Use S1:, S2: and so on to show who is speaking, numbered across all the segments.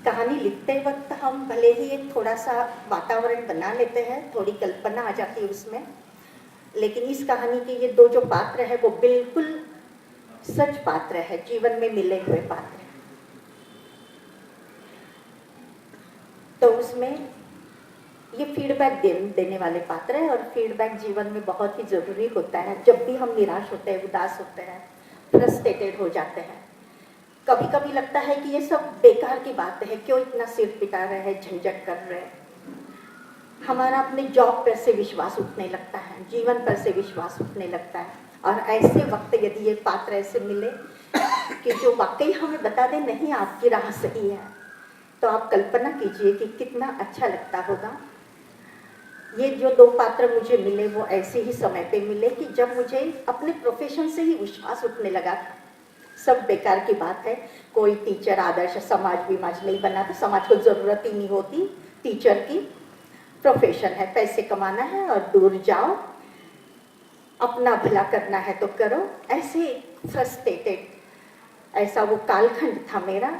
S1: कहानी लिखते वक्त हम भले ही एक थोड़ा सा वातावरण बना लेते हैं, थोड़ी कल्पना आ जाती है उसमें, लेकिन इस कहानी के ये दो जो पात्र है वो बिल्कुल सच पात्र है, जीवन में मिले हुए पात्र हैं। तो उसमें ये फीडबैक देने वाले पात्र है, और फीडबैक जीवन में बहुत ही जरूरी होता है। जब भी हम निराश होते हैं, उदास होते हैं, फ्रस्ट्रेटेड हो जाते हैं, कभी कभी लगता है कि ये सब बेकार की बात है, क्यों इतना सिर पिटा रहे हैं, झंझट कर रहे हैं। हमारा अपने जॉब पर से विश्वास उठने लगता है, जीवन पर से विश्वास उठने लगता है। और ऐसे वक्त यदि ये पात्र ऐसे मिले कि जो वाकई हमें बता दे नहीं आपकी राह सही है, तो आप कल्पना कीजिए कि कितना अच्छा लगता होगा। ये जो दो पात्र मुझे मिले वो ऐसे ही समय पे मिले कि जब मुझे अपने प्रोफेशन से ही विश्वास उठने लगा था, सब बेकार की बात है, कोई टीचर आदर्श समाज विमाज नहीं बना, तो समाज को जरूरत ही नहीं होती टीचर की। प्रोफेशन है, पैसे कमाना है और दूर जाओ, अपना भला करना है तो करो। ऐसे फ्रस्ट्रेटेड, ऐसा वो कालखंड था मेरा।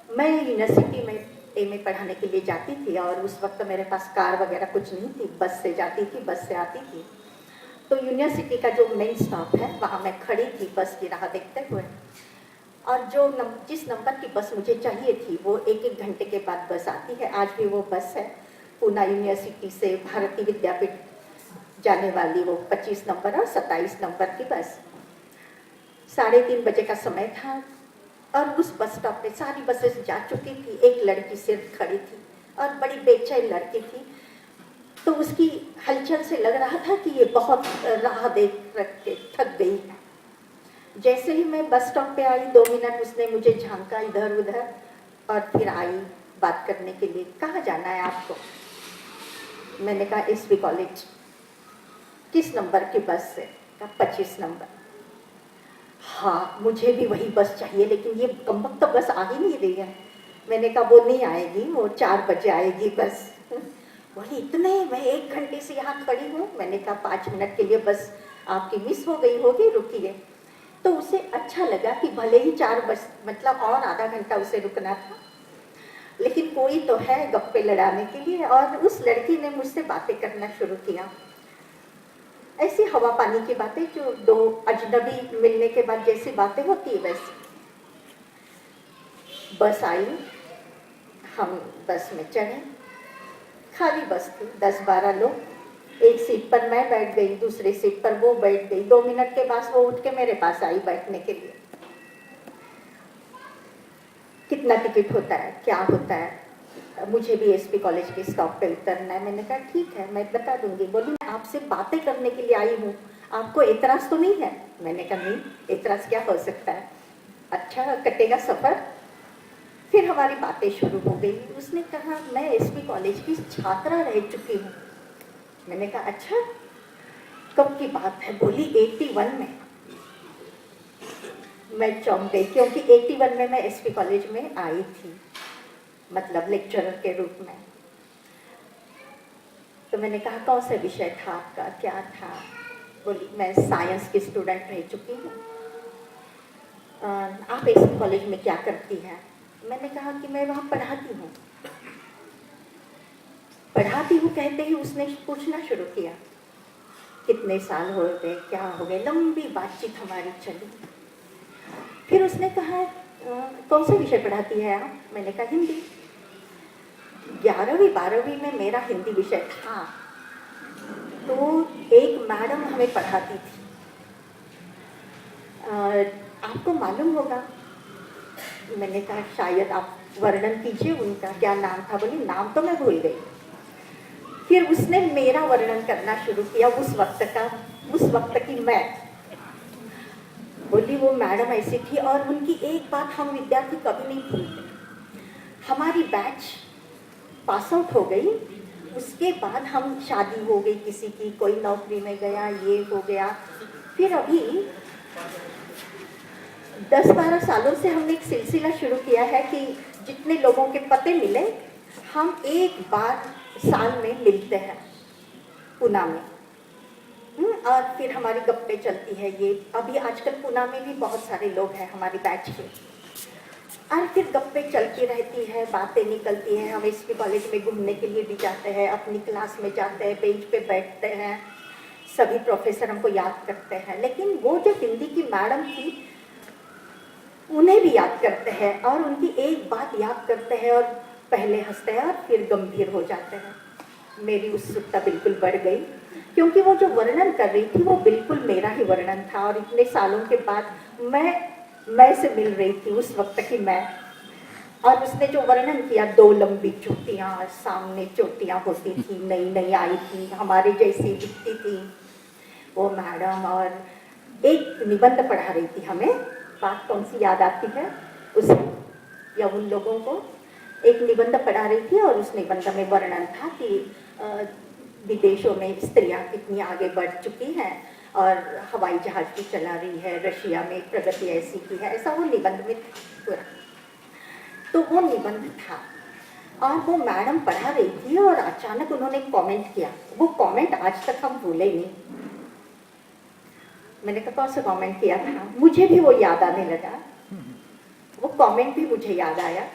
S1: मैं यूनिवर्सिटी में एमए पढ़ाने के लिए जाती थी, और उस वक्त मेरे पास कार वगैरह कुछ नहीं थी, बस से जाती थी, बस से आती थी। तो यूनिवर्सिटी का जो मेन स्टॉप है वहाँ मैं खड़ी थी बस की राह देखते हुए, और जिस नंबर की बस मुझे चाहिए थी वो एक एक घंटे के बाद बस आती है। आज भी वो बस है, पूना यूनिवर्सिटी से भारतीय विद्यापीठ जाने वाली वो 25 नंबर और 27 नंबर की बस। 3:30 बजे का समय था, और उस बस स्टॉप पे सारी बसेस जा चुकी थी, एक लड़की सिर्फ खड़ी थी, और बड़ी बेचैन लड़की थी। तो उसकी हलचल से लग रहा था कि ये बहुत राह देख के थक गई है। जैसे ही मैं बस स्टॉप पे आई, 2 मिनट उसने मुझे झांका इधर उधर, और फिर आई बात करने के लिए। कहाँ जाना है आपको? मैंने कहा एसपी कॉलेज। किस नंबर की बस से? कहा 25 नंबर। हाँ, मुझे भी वही बस चाहिए, लेकिन ये कमबख्त तो बस आ ही नहीं रही है। मैंने कहा वो नहीं आएगी, वो 4 बजे आएगी बस। बोली इतने, मैं 1 घंटे से यहाँ खड़ी हूँ। मैंने कहा 5 मिनट के लिए बस आपकी मिस हो गई होगी, रुकिए। तो उसे अच्छा लगा कि भले ही 4 बस, मतलब और आधा घंटा उसे रुकना था, लेकिन कोई तो है गप्पे लड़ाने के लिए। और उस लड़की ने मुझसे बातें करना शुरू किया, ऐसी हवा पानी की बातें, जो दो अजनबी मिलने के बाद जैसी बातें होती है वैसी। बस आई, हम बस में चढ़े, खाली बस थी, 10-12 लोग। एक सीट पर मैं बैठ गई, दूसरी सीट पर वो बैठ गई। 2 मिनट के बाद वो उठ के मेरे पास आई बैठने के लिए। कितना टिकट होता है, क्या होता है? मुझे भी एसपी कॉलेज के स्टॉप पे उतरना है। मैंने कहा ठीक है, मैं बता दूंगी। बोली मैं आपसे बातें करने के लिए आई हूँ, आपको एतराज तो नहीं है? मैंने कहा नहीं, एतराज क्या हो सकता है, अच्छा कटेगा सफर। फिर हमारी बातें शुरू हो गई। उसने कहा मैं एसपी कॉलेज की छात्रा रह चुकी हूँ। मैंने कहा अच्छा, कब की बात है? बोली 81 में। मैं चौंक गई, क्योंकि 81 में मैं एसपी कॉलेज में आई थी, मतलब लेक्चरर के रूप में। तो मैंने कहा कौन सा विषय था आपका, क्या था? बोली मैं साइंस की स्टूडेंट रह चुकी हूँ। आप एसपी कॉलेज में क्या करती हैं? मैंने कहा कि मैं वहाँ पढ़ाती हूँ। पढ़ाती हूँ कहते ही उसने पूछना शुरू किया कितने साल हो गए, क्या हो गए। लंबी बातचीत हमारी चली। फिर उसने कहा कौन सा विषय पढ़ाती है आप? मैंने कहा हिंदी। 11वीं 12वीं में मेरा हिंदी विषय था, तो एक मैडम हमें पढ़ाती थी, आपको मालूम होगा। मैंने कहा शायद आप वर्णन कीजिए उनका, क्या नाम था? बोली नाम तो मैं भूल गई। फिर उसने मेरा वर्णन करना शुरू किया, उस वक्त का, उस वक्त की मैं। बोली वो मैडम ऐसी थी, और उनकी एक बात हम विद्यार्थी कभी नहीं भूलते। हमारी बैच पास आउट हो गई, उसके बाद हम शादी हो गई किसी की, कोई नौकरी में गया, ये हो गया। फिर अभी 10-12 सालों से हमने एक सिलसिला शुरू किया है कि जितने लोगों के पते मिले, हम एक बार साल में मिलते हैं पूना में। और फिर हमारी गप्पे चलती है। ये अभी आजकल पूना में भी बहुत सारे लोग हैं हमारी बैच के। और फिर गप्पे चलती रहती है, बातें निकलती हैं। हम एसपी कॉलेज में घूमने के लिए भी जाते हैं, अपनी क्लास में जाते हैं, बेंच पे बैठते हैं, सभी प्रोफेसर हमको याद करते हैं। लेकिन वो जो हिंदी की मैडम थी उन्हें भी याद करते हैं, और उनकी एक बात याद करते हैं और पहले हंसते हैं और फिर गंभीर हो जाते हैं। मेरी उत्सुकता बिल्कुल बढ़ गई, क्योंकि वो जो वर्णन कर रही थी वो बिल्कुल मेरा ही वर्णन था। और इतने सालों के बाद मैं से मिल रही थी उस वक्त की मैं। और उसने जो वर्णन किया, 2 लंबी चोटियाँ, सामने चोटियाँ होती थी, नई नई आई थी, हमारे जैसी दिखती थी वो मैडम। और एक निबंध पढ़ा रही थी हमें, बात कौन सी याद आती है उसे या उन लोगों को? एक निबंध पढ़ा रही थी और उस निबंध में वर्णन था कि विदेशों में स्त्रियां कितनी आगे बढ़ चुकी हैं और हवाई जहाज भी चला रही है, रशिया में प्रगति ऐसी की है, ऐसा वो निबंध में पूरा। तो वो निबंध था और वो मैडम पढ़ा रही थी और अचानक उन्होंने कमेंट किया। वो कमेंट आज तक हम भूले नहीं। मैंने कहा कौन सा कमेंट किया था? मुझे भी वो याद आने लगा, वो कमेंट भी मुझे याद आया।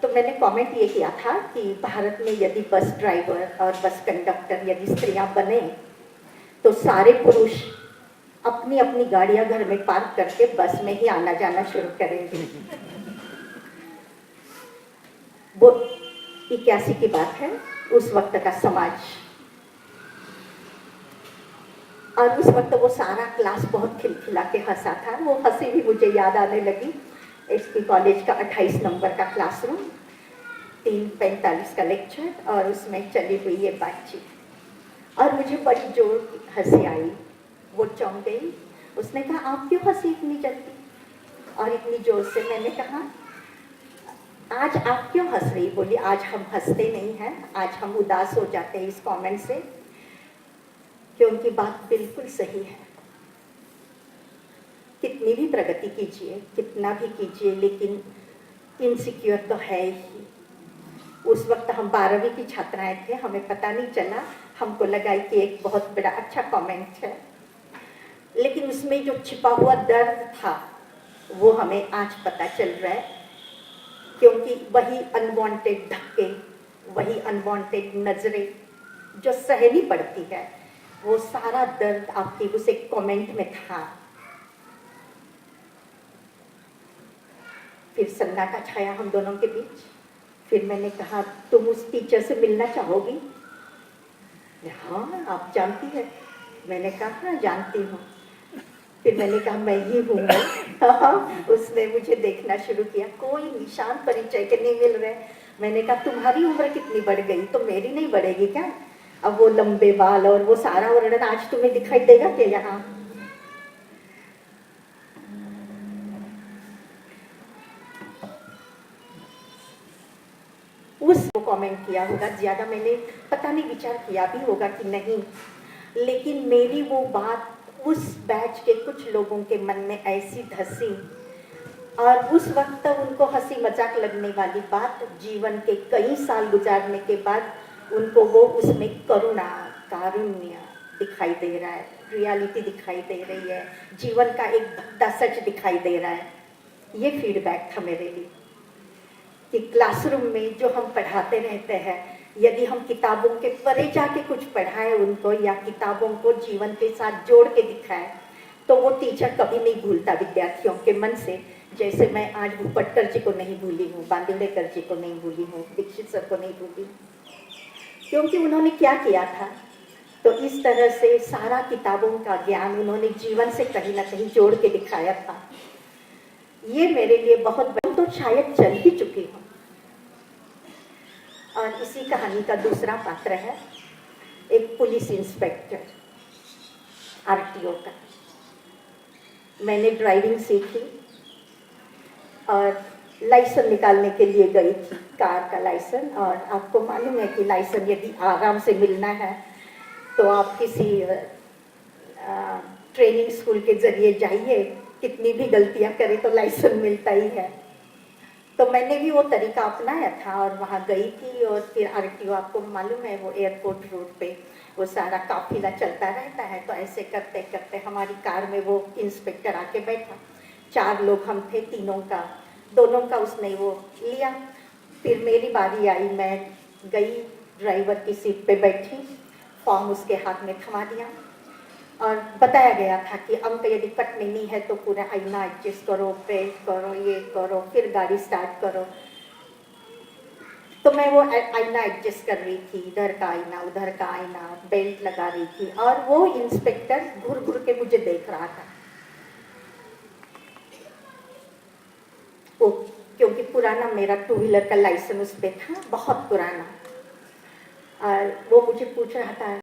S1: तो मैंने कमेंट ये किया था कि भारत में यदि बस ड्राइवर और बस कंडक्टर यदि स्त्रियां बने तो सारे पुरुष अपनी अपनी गाड़ियां घर में पार्क करके बस में ही आना जाना शुरू करेंगे। वो 81 की बात है, उस वक्त का समाज। और उस वक्त वो सारा क्लास बहुत खिलखिला के हंसा था। वो हंसी भी मुझे याद आने लगी। एसपी कॉलेज का 28 नंबर का क्लासरूम, 3:45 का लेक्चर, और उसमें चली हुई ये बातचीत। और मुझे बड़ी जोर की हंसी आई। वो चौंक गई। उसने कहा आप क्यों हंसी इतनी जल्दी और इतनी जोर से? मैंने कहा आज आप क्यों हंस रही? बोली आज हम हंसते नहीं हैं, आज हम उदास हो जाते हैं इस कमेंट से, क्योंकि बात बिल्कुल सही है। कितनी भी प्रगति कीजिए, कितना भी कीजिए, लेकिन इनसिक्योर तो है ही। उस वक्त हम 12वीं की छात्राएं थे, हमें पता नहीं चला, हमको लगा कि एक बहुत बड़ा अच्छा कमेंट है, लेकिन उसमें जो छिपा हुआ दर्द था वो हमें आज पता चल रहा है। क्योंकि वही अनवांटेड धक्के, वही अनवांटेड नजरें जो सहनी पड़ती है, वो सारा दर्द आपकी उस एक कमेंट में था। फिर सन्नाटा छाया हम दोनों के बीच। फिर मैंने कहा तुम उस टीचर से मिलना चाहोगी? हाँ आप जानती है। मैंने कहा हाँ जानती हूँ। फिर मैंने कहा मैं ही हूँ। उसने मुझे देखना शुरू किया, कोई निशान परिचय के नहीं मिल रहे। मैंने कहा तुम्हारी उम्र कितनी बढ़ गई तो मेरी नहीं बढ़ेगी क्या? अब वो लंबे बाल और वो सारा वर्णन आज तुम्हें दिखाई देगा क्या यहाँ? उसको कमेंट किया होगा, ज्यादा मैंने पता नहीं विचार किया भी होगा कि नहीं, लेकिन मेरी वो बात उस बैच के कुछ लोगों के मन में ऐसी धसी, और उस वक्त उनको हंसी मजाक लगने वाली बात जीवन के कई साल गुजारने के बाद उनको वो उसमें करुणा, कारुण्य दिखाई दे रहा है, रियलिटी दिखाई दे रही है, जीवन का एक भद्दा सच दिखाई दे रहा है। ये फीडबैक था मेरे लिए कि क्लासरूम में जो हम पढ़ाते रहते हैं, यदि हम किताबों के परे जाके कुछ पढ़ाएं उनको या किताबों को जीवन के साथ जोड़ के दिखाएं, तो वो टीचर कभी नहीं भूलता विद्यार्थियों के मन से। जैसे मैं आज भूपटकर जी को नहीं भूली हूँ, बांदुड़ेकर जी को नहीं भूली हूँ, दीक्षित सर को नहीं भूली, क्योंकि उन्होंने क्या किया था। तो इस तरह से सारा किताबों का ज्ञान उन्होंने जीवन से कहीं ना कहीं जोड़ के दिखाया था। ये मेरे लिए बहुत बड़ी, तो शायद चल ही चुकी हूँ। और इसी कहानी का दूसरा पात्र है एक पुलिस इंस्पेक्टर, आरटीओ का। मैंने ड्राइविंग सीखी और लाइसेंस निकालने के लिए गई थी, कार का लाइसेंस। और आपको मालूम है कि लाइसेंस यदि आराम से मिलना है तो आप किसी ट्रेनिंग स्कूल के जरिए जाइए, कितनी भी गलतियां करें तो लाइसेंस मिलता ही है। तो मैंने भी वो तरीका अपनाया था और वहाँ गई थी। और फिर आरटीओ, आपको मालूम है वो एयरपोर्ट रोड पे वो सारा काफिला चलता रहता है, तो ऐसे करते करते हमारी कार में वो इंस्पेक्टर आके बैठा। 4 लोग हम थे, तीनों का, दोनों का उसने वो लिया। फिर मेरी बारी आई, मैं गई ड्राइवर की सीट पे बैठी, फॉर्म उसके हाथ में थमा दिया और बताया गया था कि अंक यदि कट नहीं है तो पूरा आईना एडजस्ट करो, पेंट करो, ये करो, फिर गाड़ी स्टार्ट करो। तो मैं वो आईना एडजस्ट कर रही थी, इधर का आईना, उधर का आईना, बेल्ट लगा रही थी और वो इंस्पेक्टर घूर घूर के मुझे देख रहा था। वो क्योंकि पुराना मेरा 2 व्हीलर का लाइसेंस उस पे था, बहुत पुराना, और वो मुझे पूछ रहा था